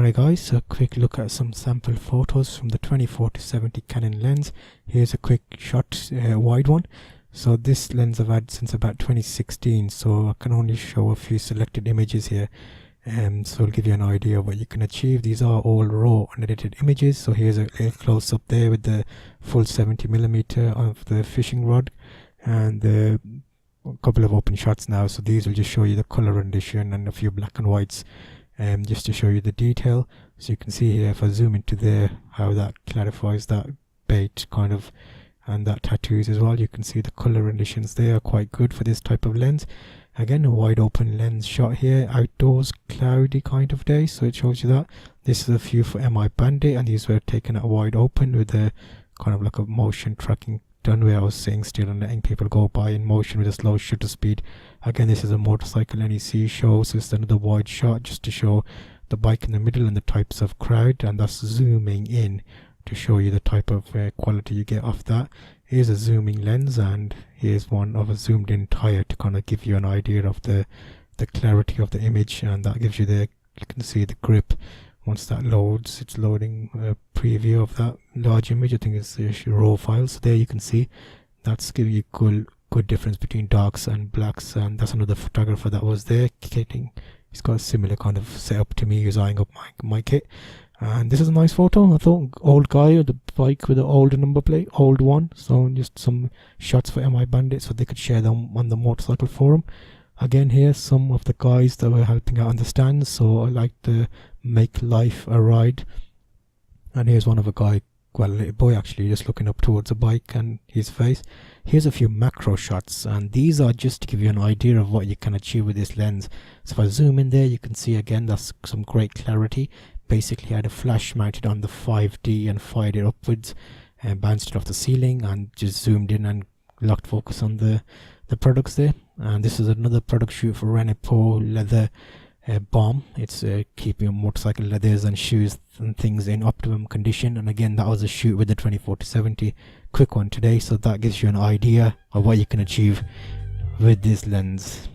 Alright guys, so a quick look at some sample photos from the 24-70 Canon lens. Here's a quick shot, wide one. So this lens I've had since about 2016, so I can only show a few selected images here. So I'll give you an idea of what you can achieve. These are all raw unedited images. So here's a little close up there with the full 70mm of the fishing rod, and a couple of open shots now. So these will just show you the color rendition and a few black and whites, just to show you the detail. So you can see here, if I zoom into there, how that clarifies that bait kind of, and that tattoos as well. You can see the color renditions there are quite good for this type of lens. Again, a wide open lens shot here, outdoors, cloudy kind of day, so it shows you that. This is a few for MI Bandit, and these were taken at wide open with a kind of like a motion tracking done where I was sitting still and letting people go by in motion with a slow shutter speed. Again, this is a motorcycle NEC show, so it's another wide shot just to show the bike in the middle and the types of crowd, and that's zooming in to show you the type of quality you get off that. Here's a zooming lens, and here's one of a zoomed in tire to kind of give you an idea of the clarity of the image, and that gives you you can see the grip. Once that loads, it's loading a preview of that large image. I think it's a raw file, so there you can see that's giving you good difference between darks and blacks. And that's another photographer that was there kitting. He's got a similar kind of setup to me. He's eyeing up my kit. And this is a nice photo. I thought, old guy with the bike with the old number plate, old one. So just some shots for MI Bandit so they could share them on the motorcycle forum. Again, here some of the guys that were helping out on the stands. So I like to make life a ride. And here's one of a guy, well, a little boy actually, just looking up towards a bike and his face. Here's a few macro shots, and these are just to give you an idea of what you can achieve with this lens. So if I zoom in there, you can see again that's some great clarity. Basically, I had a flash mounted on the 5D and fired it upwards and bounced it off the ceiling and just zoomed in and locked focus on the products there. And this is another product shoot for Renepo leather bomb. It's keeping motorcycle leathers and shoes and things in optimum condition. And again, that was a shoot with the 24-70 quick one today. So that gives you an idea of what you can achieve with this lens.